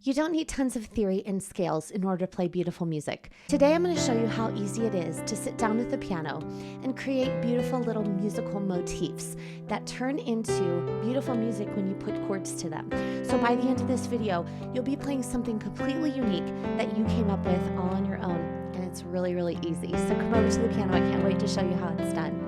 You don't need tons of theory and scales in order to play beautiful music. Today I'm going to show you how easy it is to sit down at the piano and create beautiful little musical motifs that turn into beautiful music when you put chords to them. So by the end of this video, you'll be playing something completely unique that you came up with all on your own, and it's really, really easy. So come over to the piano. I can't wait to show you how it's done.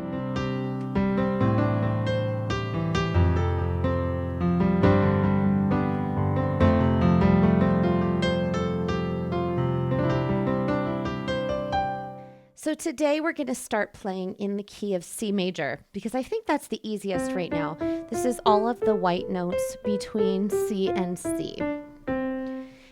So today we're going to start playing in the key of C major because I think that's the easiest right now. This is all of the white notes between C and C.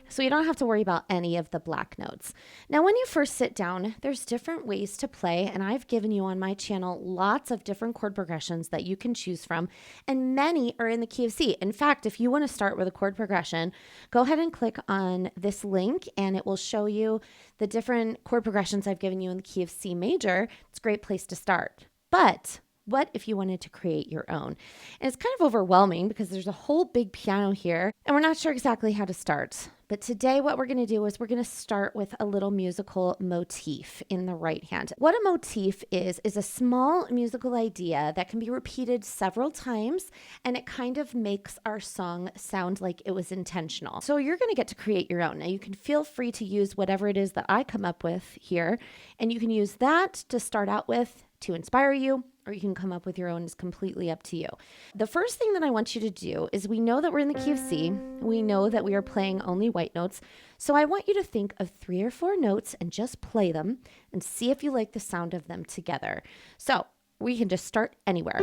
So you don't have to worry about any of the black notes. Now, when you first sit down, there's different ways to play, and I've given you on my channel lots of different chord progressions that you can choose from, and many are in the key of C. In fact, if you want to start with a chord progression, go ahead and click on this link, and it will show you the different chord progressions I've given you in the key of C major. It's a great place to start. But what if you wanted to create your own? And it's kind of overwhelming because there's a whole big piano here, and we're not sure exactly how to start. But today what we're going to do is we're going to start with a little musical motif in the right hand. What a motif is a small musical idea that can be repeated several times, and it kind of makes our song sound like it was intentional. So you're going to get to create your own. Now you can feel free to use whatever it is that I come up with here, and you can use that to start out with to inspire you, or you can come up with your own. Is completely up to you. The first thing that I want you to do is, we know that we're in the key of C. We know that we are playing only white notes. So I want you to think of 3 or 4 notes and just play them and see if you like the sound of them together. So we can just start anywhere.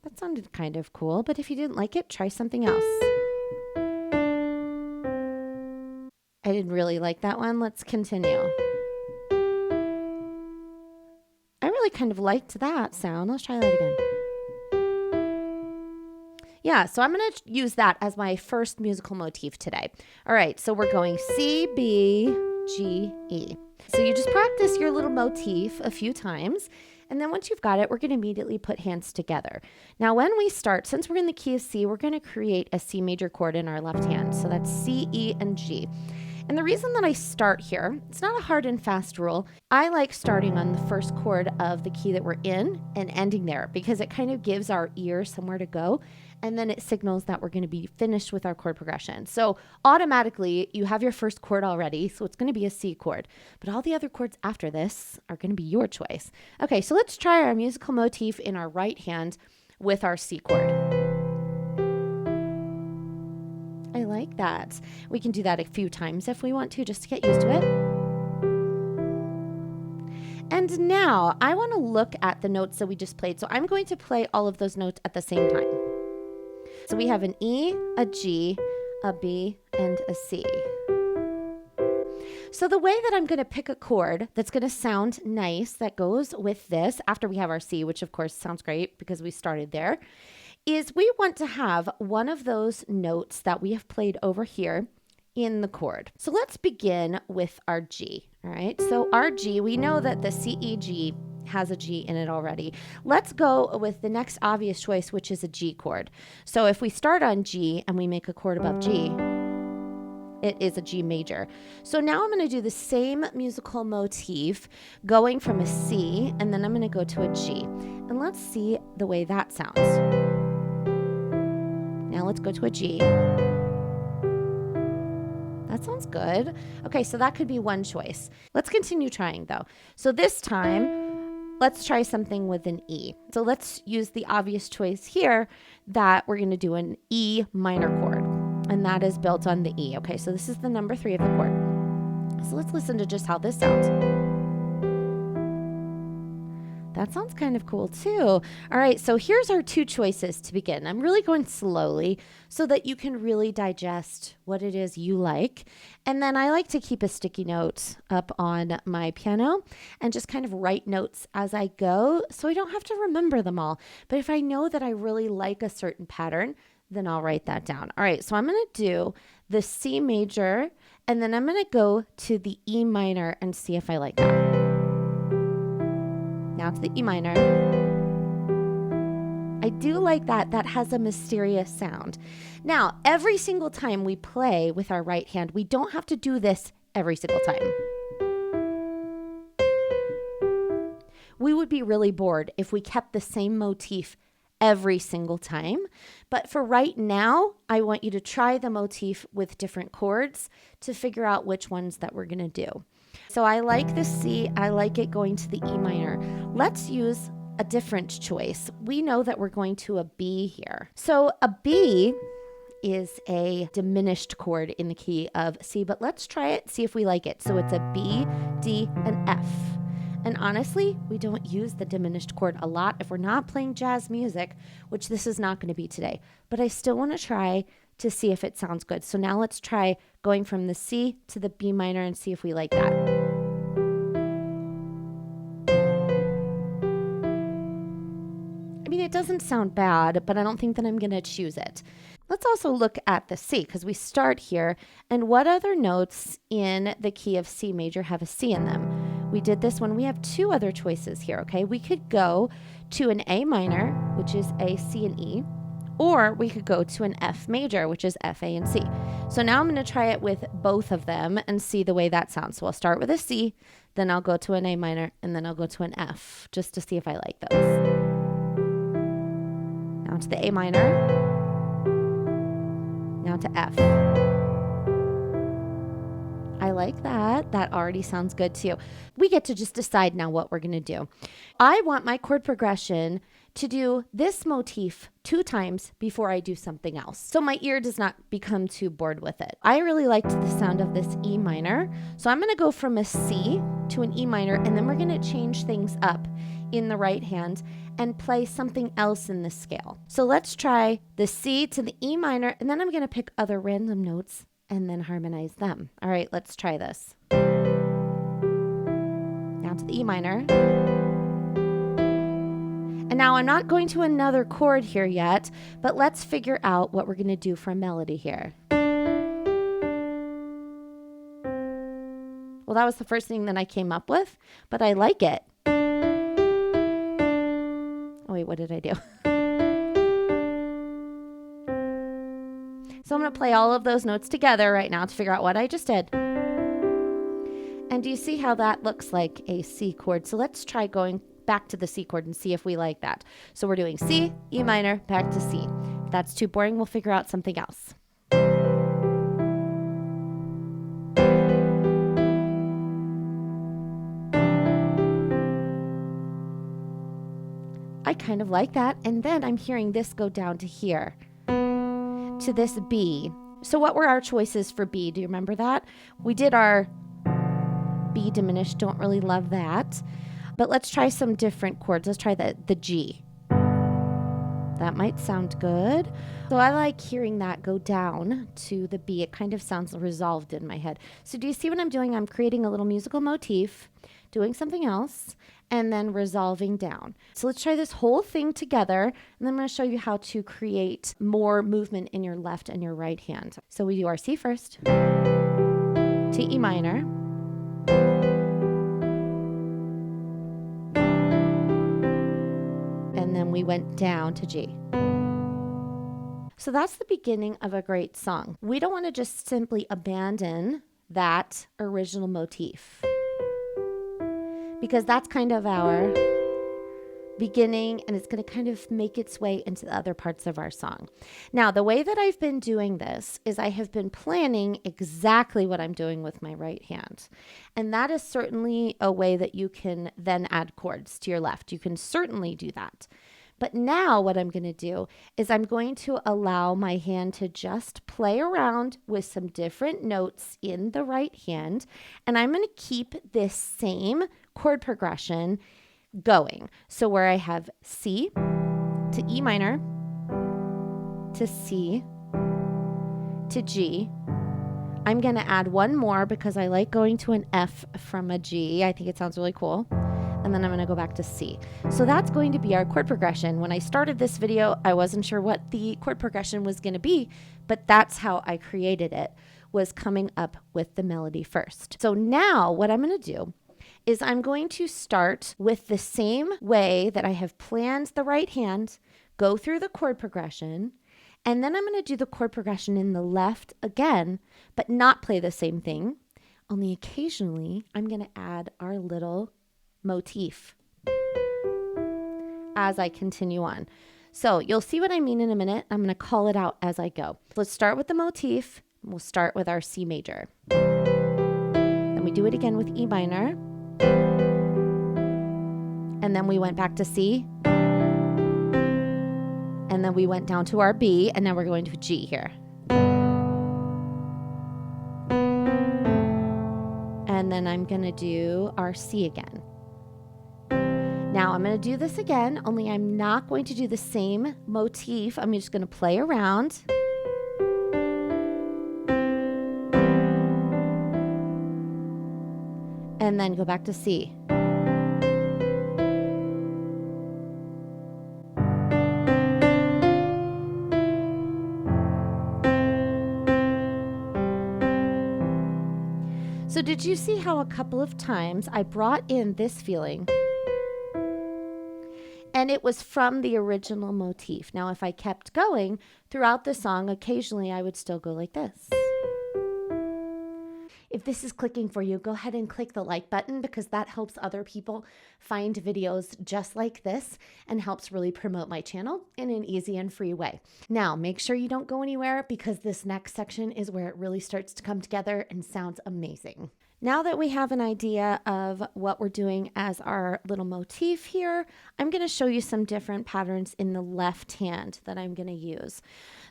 That sounded kind of cool, but if you didn't like it, try something else. I didn't really like that one. Let's continue. I really kind of liked that sound. Let's try that again. Yeah, so I'm going to use that as my first musical motif today. All right, so we're going C, B, G, E. So you just practice your little motif a few times, and then once you've got it, we're going to immediately put hands together. Now, when we start, since we're in the key of C, we're going to create a C major chord in our left hand. So that's C, E, and G. And the reason that I start here, it's not a hard and fast rule. I like starting on the first chord of the key that we're in and ending there because it kind of gives our ear somewhere to go. And then it signals that we're going to be finished with our chord progression. So automatically you have your first chord already. So it's going to be a C chord, but all the other chords after this are going to be your choice. Okay, so let's try our musical motif in our right hand with our C chord. I like that. We can do that a few times if we want to, just to get used to it. And now I want to look at the notes that we just played. So I'm going to play all of those notes at the same time. So we have an E, a G, a B, and a C. So the way that I'm going to pick a chord that's going to sound nice that goes with this after we have our C, which of course sounds great because we started there, is we want to have one of those notes that we have played over here in the chord. So let's begin with our G. All right, so our G, we know that the C, E, G has a G in it already. Let's go with the next obvious choice, which is a G chord. So if we start on G and we make a chord above G, it is a G major. So now I'm going to do the same musical motif going from a C, and then I'm going to go to a G. And let's see the way that sounds. Now let's go to a G. That sounds good. Okay, so that could be one choice. Let's continue trying though. So this time, let's try something with an E. So let's use the obvious choice here that we're going to do an E minor chord, and that is built on the E. Okay, so this is the number 3 of the chord. So let's listen to just how this sounds. That sounds kind of cool too. All right, so here's our 2 choices to begin. I'm really going slowly so that you can really digest what it is you like. And then I like to keep a sticky note up on my piano and just kind of write notes as I go so I don't have to remember them all. But if I know that I really like a certain pattern, then I'll write that down. All right, so I'm going to do the C major, and then I'm going to go to the E minor and see if I like that. Now to the E minor. I do like that. That has a mysterious sound. Now, every single time we play with our right hand, we don't have to do this every single time. We would be really bored if we kept the same motif every single time. But for right now, I want you to try the motif with different chords to figure out which ones that we're going to do. So I like the C. I like it going to the E minor. Let's use a different choice. We know that we're going to a B here. So a B is a diminished chord in the key of C, but let's try it, see if we like it. So it's a B, D, and F. And honestly, we don't use the diminished chord a lot if we're not playing jazz music, which this is not going to be today. But I still want to try to see if it sounds good. So now let's try going from the C to the B minor and see if we like that. I mean, it doesn't sound bad, but I don't think that I'm going to choose it. Let's also look at the C because we start here. And what other notes in the key of C major have a C in them? We did this one. We have two other choices here, okay? We could go to an A minor, which is A, C, and E, or we could go to an F major, which is F, A, and C. So now I'm going to try it with both of them and see the way that sounds. So I'll start with a C, then I'll go to an A minor, and then I'll go to an F, just to see if I like those. Now to the A minor, now to F. I like that. That already sounds good too. We get to just decide now what we're going to do. I want my chord progression to do this motif 2 times before I do something else, so my ear does not become too bored with it. I really liked the sound of this E minor, so I'm going to go from a C to an E minor, and then we're going to change things up in the right hand and play something else in the scale. So let's try the C to the E minor, and then I'm going to pick other random notes and then harmonize them. All right, let's try this. Now to the E minor. And now I'm not going to another chord here yet, but let's figure out what we're going to do for a melody here. Well, that was the first thing that I came up with, but I like it. Oh, wait, what did I do? So I'm going to play all of those notes together right now to figure out what I just did. And do you see how that looks like a C chord? So let's try going back to the C chord and see if we like that. So we're doing C, E minor, back to C. If that's too boring, we'll figure out something else. I kind of like that. And then I'm hearing this go down to here, to this B. So what were our choices for B? Do you remember that? We did our B diminished. Don't really love that. But let's try some different chords. Let's try the G. That might sound good. So I like hearing that go down to the B. It kind of sounds resolved in my head. So do you see what I'm doing? I'm creating a little musical motif, doing something else, and then resolving down. So let's try this whole thing together, and then I'm going to show you how to create more movement in your left and your right hand. So we do our C first, to E minor, and then we went down to G. So that's the beginning of a great song. We don't want to just simply abandon that original motif, because that's kind of our beginning, and it's going to kind of make its way into the other parts of our song. Now, the way that I've been doing this is I have been planning exactly what I'm doing with my right hand. And that is certainly a way that you can then add chords to your left. You can certainly do that. But now what I'm going to do is I'm going to allow my hand to just play around with some different notes in the right hand. And I'm going to keep this same chord progression going. So where I have C to E minor, to C, to G, I'm going to add one more because I like going to an F from a G. I think it sounds really cool. And then I'm going to go back to C. So that's going to be our chord progression. When I started this video, I wasn't sure what the chord progression was going to be, but that's how I created it, was coming up with the melody first. So now what I'm going to do is I'm going to start with the same way that I have planned the right hand, go through the chord progression, and then I'm going to do the chord progression in the left again, but not play the same thing. Only occasionally I'm going to add our little motif as I continue on. So you'll see what I mean in a minute. I'm going to call it out as I go. Let's start with the motif. We'll start with our C major. Then we do it again with E minor. And then we went back to C. And then we went down to our B, and now we're going to G here. And then I'm going to do our C again. Now I'm going to do this again, only I'm not going to do the same motif. I'm just going to play around. And then go back to C. So did you see how a couple of times I brought in this feeling? And it was from the original motif. Now, if I kept going throughout the song, occasionally I would still go like this. If this is clicking for you, go ahead and click the like button because that helps other people find videos just like this and helps really promote my channel in an easy and free way. Now, make sure you don't go anywhere because this next section is where it really starts to come together and sounds amazing. Now that we have an idea of what we're doing as our little motif here, I'm going to show you some different patterns in the left hand that I'm going to use.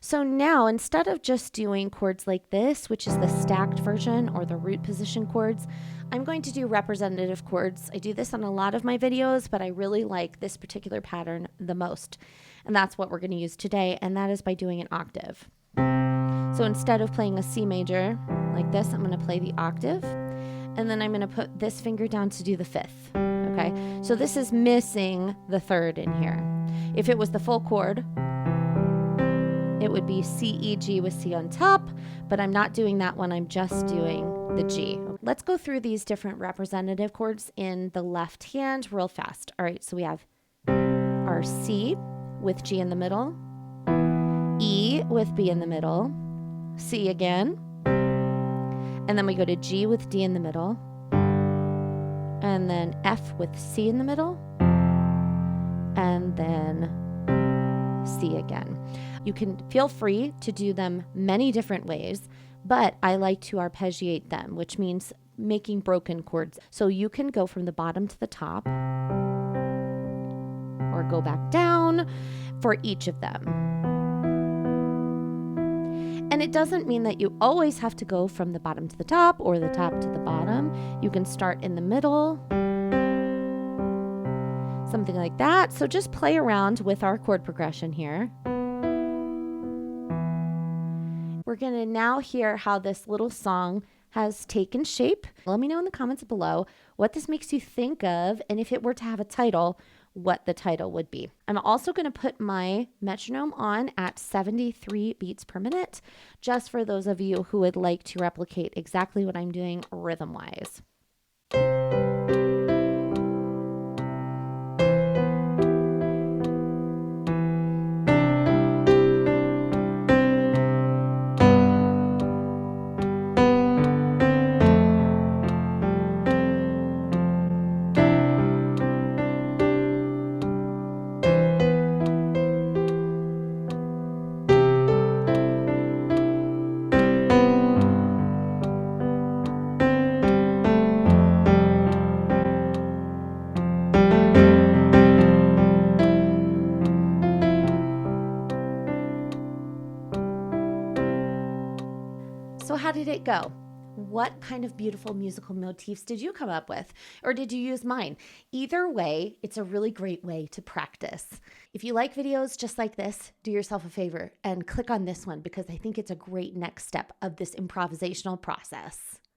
So now, instead of just doing chords like this, which is the stacked version or the root position chords, I'm going to do representative chords. I do this on a lot of my videos, but I really like this particular pattern the most. And that's what we're going to use today, and that is by doing an octave. So instead of playing a C major like this, I'm going to play the octave. And then I'm going to put this finger down to do the fifth, okay? So this is missing the third in here. If it was the full chord, it would be C, E, G with C on top, but I'm not doing that one. I'm just doing the G. Let's go through these different representative chords in the left hand real fast. All right, so we have our C with G in the middle, E with B in the middle, C again, and then we go to G with D in the middle, and then F with C in the middle, and then C again. You can feel free to do them many different ways, but I like to arpeggiate them, which means making broken chords. So you can go from the bottom to the top or go back down for each of them. And it doesn't mean that you always have to go from the bottom to the top or the top to the bottom. You can start in the middle, something like that. So just play around with our chord progression here. We're going to now hear how this little song has taken shape. Let me know in the comments below what this makes you think of, and if it were to have a title, what the title would be. I'm also going to put my metronome on at 73 beats per minute, just for those of you who would like to replicate exactly what I'm doing rhythm-wise. So how did it go? What kind of beautiful musical motifs did you come up with? Or did you use mine? Either way, it's a really great way to practice. If you like videos just like this, do yourself a favor and click on this one because I think it's a great next step of this improvisational process.